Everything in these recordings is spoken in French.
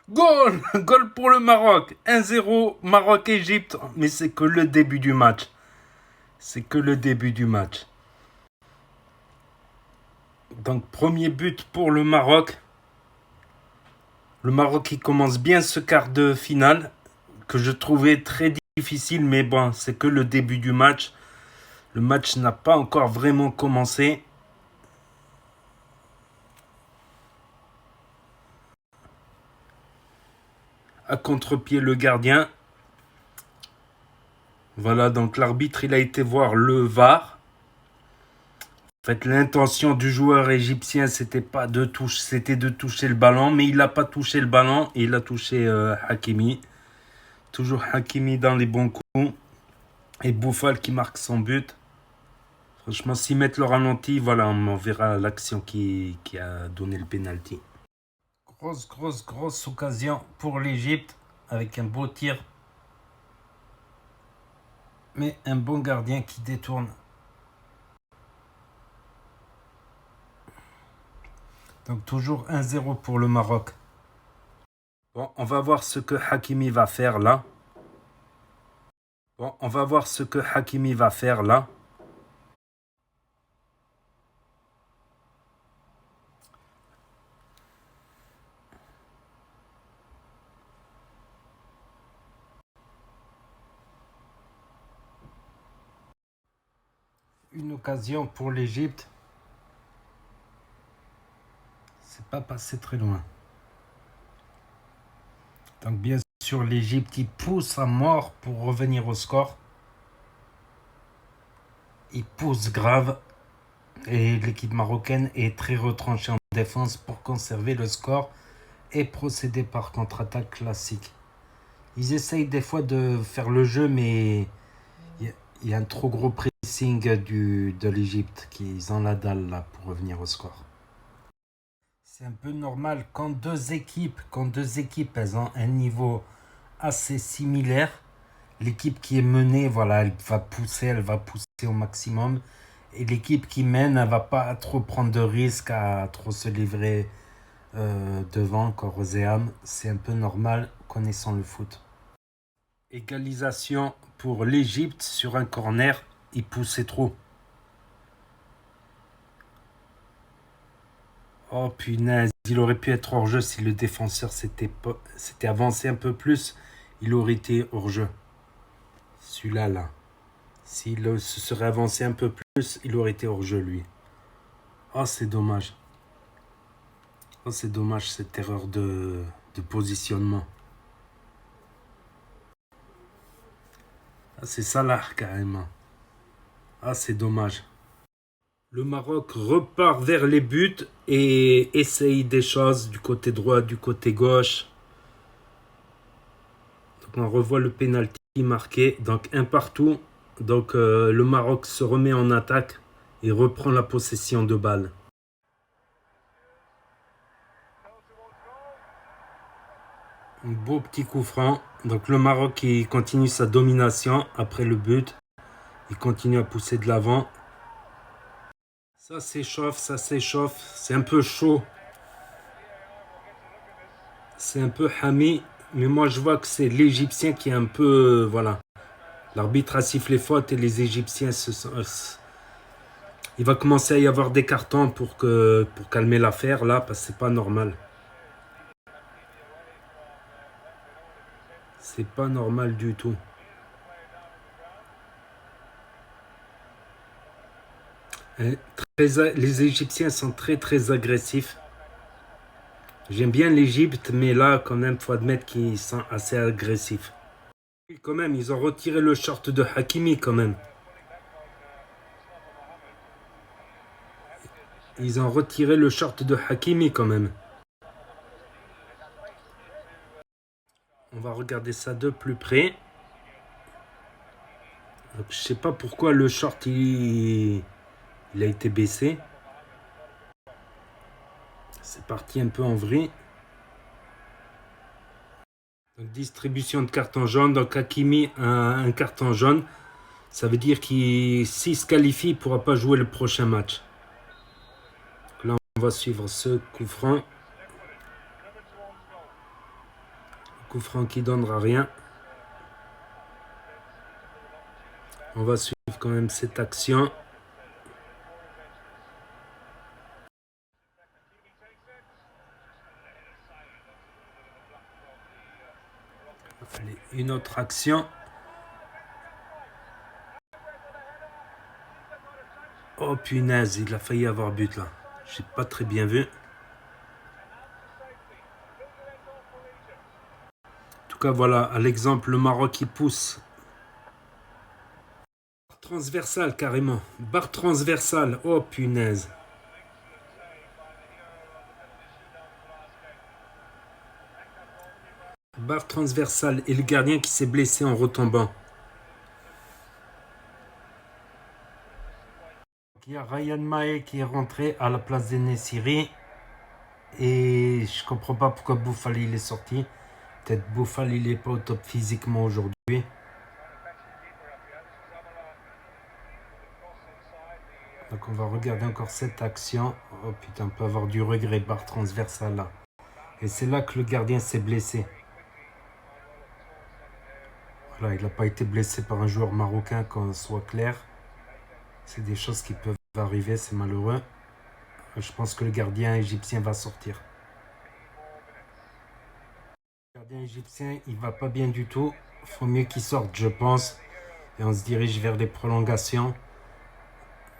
Goal! Goal pour le Maroc. 1-0 Maroc-Égypte. Mais c'est que le début du match. C'est que le début du match. Donc premier but pour le Maroc. Le Maroc qui commence bien ce quart de finale. Que je trouvais très difficile. Mais bon, c'est que le début du match. Le match n'a pas encore vraiment commencé. À contre-pied le gardien. Voilà, donc l'arbitre il a été voir le VAR. En fait, l'intention du joueur égyptien c'était pas de toucher, c'était de toucher le ballon, mais il n'a pas touché le ballon et il a touché Hakimi. Toujours Hakimi dans les bons coups et Bouffal qui marque son but. Franchement, s'ils mettent le ralenti, voilà, on verra l'action qui a donné le penalty. Grosse occasion pour l'Égypte avec un beau tir. Mais un bon gardien qui détourne. Donc toujours 1-0 pour le Maroc. Bon, on va voir ce que Hakimi va faire là. Une occasion pour l'Égypte. C'est pas passé très loin. Donc bien sûr l'Égypte il pousse à mort pour revenir au score. Il pousse grave. Et l'équipe marocaine est très retranchée en défense pour conserver le score et procéder par contre-attaque classique. Ils essayent des fois de faire le jeu, mais il y a un trop gros pressing de l'Égypte qu'ils ont la dalle là pour revenir au score. C'est un peu normal quand deux équipes elles ont un niveau assez similaire. L'équipe qui est menée, voilà, elle va pousser au maximum. Et l'équipe qui mène, elle va pas trop prendre de risques à trop se livrer devant, corps et âme. C'est un peu normal connaissant le foot. Égalisation pour l'Égypte sur un corner. Il poussait trop. Oh punaise, il aurait pu être hors jeu si le défenseur s'était avancé un peu plus. Il aurait été hors jeu. Celui-là, là. S'il se serait avancé un peu plus, il aurait été hors jeu, lui. Oh, c'est dommage. Oh, c'est dommage cette erreur de positionnement. Ah, c'est Salah carrément. Ah, c'est dommage. Le Maroc repart vers les buts et essaye des choses du côté droit, du côté gauche. Donc on revoit le penalty marqué. Donc un partout. Donc le Maroc se remet en attaque et reprend la possession de balle. Un beau petit coup franc. Donc le Maroc qui continue sa domination après le but. Il continue à pousser de l'avant. Ça s'échauffe. C'est un peu chaud. C'est un peu hamé. Mais moi je vois que c'est l'Égyptien qui est un peu... voilà. L'arbitre a sifflé faute et les Égyptiens se sont... Il va commencer à y avoir des cartons pour calmer l'affaire là, parce que c'est pas normal. C'est pas normal du tout. Les Égyptiens sont très agressifs. J'aime bien l'Égypte, mais là, quand même, faut admettre qu'ils sont assez agressifs. Oui, quand même, ils ont retiré le short de Hakimi, quand même. Ils ont retiré le short de Hakimi, quand même. On va regarder ça de plus près. Donc, je sais pas pourquoi le short, il a été baissé. C'est parti un peu en vrille. Donc, distribution de carton jaune. Donc Hakimi a un carton jaune. Ça veut dire qu'il s'il se qualifie, il ne pourra pas jouer le prochain match. Donc là, on va suivre ce coup franc. Coup franc qui donnera rien. On va suivre quand même cette action. Allez, une autre action. Oh punaise, il a failli avoir but là. J'ai pas très bien vu. En tout cas, voilà, à l'exemple, le Maroc qui pousse. Transversale carrément. Barre transversale. Oh punaise. Barre transversale et le gardien qui s'est blessé en retombant. Il y a Ryan Mahé qui est rentré à la place d'Enesiri. Et je comprends pas pourquoi Bouffal il est sorti. Peut-être Bouffal il est pas au top physiquement aujourd'hui. Donc on va regarder encore cette action. Oh putain, on peut avoir du regret, barre transversale là. Et c'est là que le gardien s'est blessé. Voilà, il n'a pas été blessé par un joueur marocain, qu'on soit clair. C'est des choses qui peuvent arriver, c'est malheureux. Je pense que le gardien égyptien va sortir. Le gardien égyptien, il va pas bien du tout. Il faut mieux qu'il sorte, je pense. Et on se dirige vers des prolongations.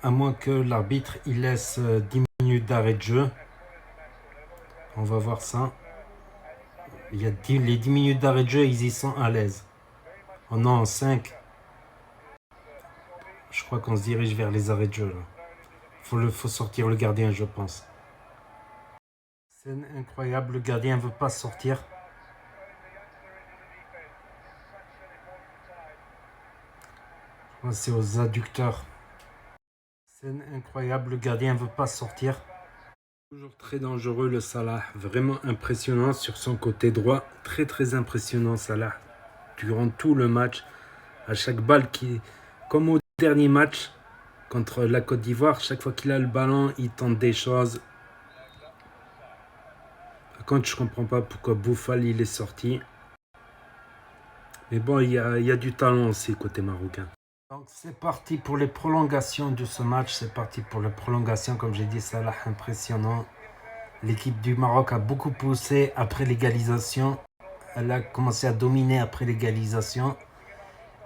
À moins que l'arbitre il laisse 10 minutes d'arrêt de jeu. On va voir ça. Il y a les 10 minutes d'arrêt de jeu, ils y sont à l'aise. Oh non, 5. Je crois qu'on se dirige vers les arrêts de jeu. Faut sortir le gardien, je pense. C'est incroyable, le gardien ne veut pas sortir. C'est aux adducteurs. C'est incroyable, le gardien ne veut pas sortir. Toujours très dangereux le Salah, vraiment impressionnant sur son côté droit. Très très impressionnant Salah. Durant tout le match, à chaque balle comme au dernier match contre la Côte d'Ivoire, chaque fois qu'il a le ballon, il tente des choses. Par contre, je comprends pas pourquoi Bouffal il est sorti. Mais bon, il y a du talent aussi côté marocain. Donc c'est parti pour les prolongations de ce match. C'est parti pour les prolongations. Comme j'ai dit, Salah impressionnant. L'équipe du Maroc a beaucoup poussé après l'égalisation. Elle a commencé à dominer après l'égalisation.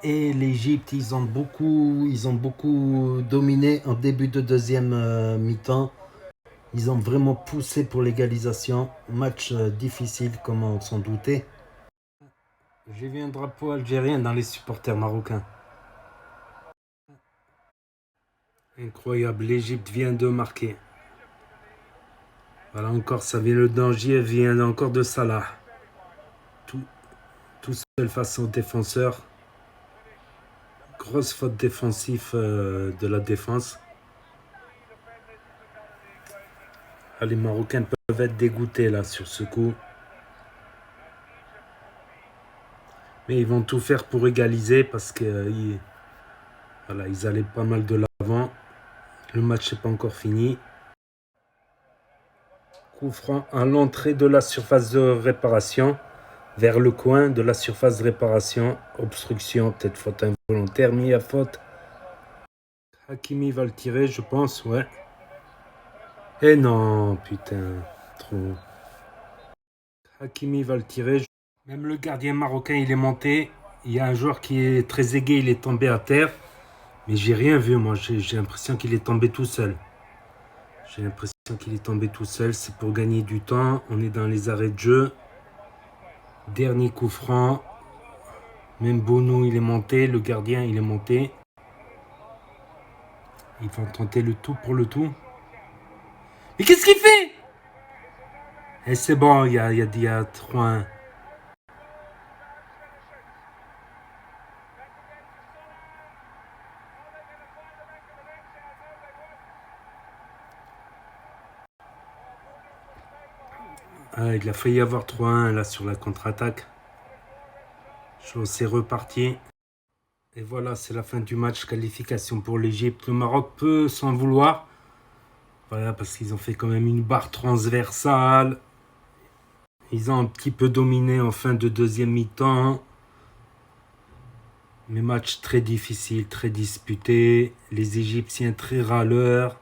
Et l'Égypte, ils ont beaucoup dominé en début de deuxième mi-temps. Ils ont vraiment poussé pour l'égalisation. Match difficile, comme on s'en doutait. J'ai vu un drapeau algérien dans les supporters marocains. Incroyable, l'Égypte vient de marquer. Voilà, encore, ça vient, le danger vient encore de Salah. Tout seul face au défenseur. Grosse faute défensive de la défense. Ah, les Marocains peuvent être dégoûtés là sur ce coup. Mais ils vont tout faire pour égaliser parce que voilà, ils allaient pas mal de l'avant. Le match n'est pas encore fini. Coup franc à l'entrée de la surface de réparation. Vers le coin de la surface de réparation. Obstruction, peut-être faute involontaire, mis à faute. Hakimi va le tirer, je pense, ouais. Et non, putain, trop. Hakimi va le tirer. Même le gardien marocain, il est monté. Il y a un joueur qui est très aigué, il est tombé à terre. Mais j'ai rien vu, moi. J'ai l'impression qu'il est tombé tout seul. J'ai l'impression qu'il est tombé tout seul. C'est pour gagner du temps. On est dans les arrêts de jeu. Dernier coup franc. Même Bono, il est monté. Le gardien, il est monté. Ils vont tenter le tout pour le tout. Mais qu'est-ce qu'il fait? Et c'est bon, il y a 3-1. Ah, il a failli avoir 3-1 là sur la contre-attaque. C'est reparti. Et voilà, c'est la fin du match. Qualification pour l'Égypte. Le Maroc peut s'en vouloir. Voilà, parce qu'ils ont fait quand même une barre transversale. Ils ont un petit peu dominé en fin de deuxième mi-temps. Mais match très difficile, très disputé. Les Égyptiens très râleurs.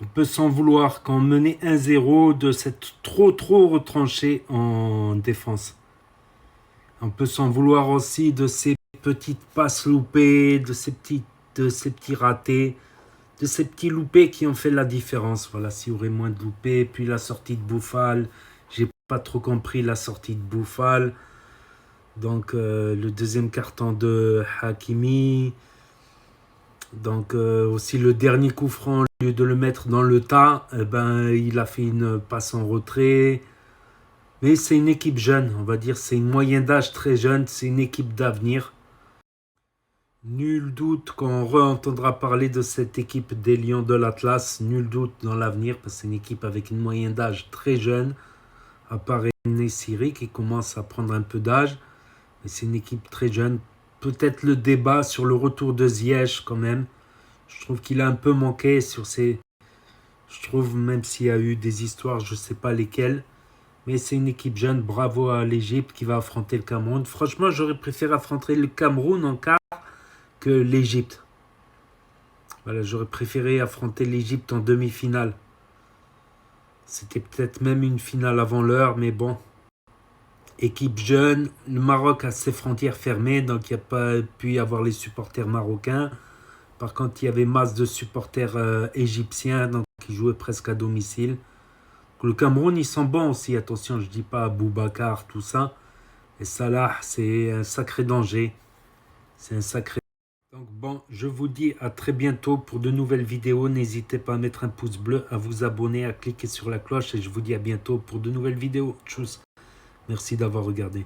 On peut s'en vouloir quand on menait 1-0 de s'être trop retranché en défense. On peut s'en vouloir aussi de ces petites passes loupées, de ces petits ratés, de ces petits loupés qui ont fait la différence. Voilà, s'il y aurait moins de loupés. Puis la sortie de Bouffal, j'ai pas trop compris la sortie de Bouffal. Donc le deuxième carton de Hakimi. Donc aussi le dernier coup franc, au lieu de le mettre dans le tas, il a fait une passe en retrait. Mais c'est une équipe jeune, on va dire, c'est une moyenne d'âge très jeune, c'est une équipe d'avenir. Nul doute qu'on re-entendra parler de cette équipe des Lions de l'Atlas, nul doute dans l'avenir, parce que c'est une équipe avec une moyenne d'âge très jeune, à part Siri qui commence à prendre un peu d'âge, mais c'est une équipe très jeune. Peut-être le débat sur le retour de Ziyech quand même. Je trouve qu'il a un peu manqué sur ces... Je trouve même s'il y a eu des histoires, je ne sais pas lesquelles. Mais c'est une équipe jeune, bravo à l'Égypte qui va affronter le Cameroun. Franchement, j'aurais préféré affronter le Cameroun en quart que l'Égypte. Voilà, j'aurais préféré affronter l'Égypte en demi-finale. C'était peut-être même une finale avant l'heure, mais bon. Équipe jeune, le Maroc a ses frontières fermées, donc il n'y a pas pu y avoir les supporters marocains. Par contre, il y avait masse de supporters égyptiens, donc qui jouaient presque à domicile. Le Cameroun, ils sont bons aussi, attention, je ne dis pas Boubacar, tout ça. Et Salah, c'est un sacré danger. C'est un sacré... Donc bon, je vous dis à très bientôt pour de nouvelles vidéos. N'hésitez pas à mettre un pouce bleu, à vous abonner, à cliquer sur la cloche. Et je vous dis à bientôt pour de nouvelles vidéos. Tchuss. Merci d'avoir regardé.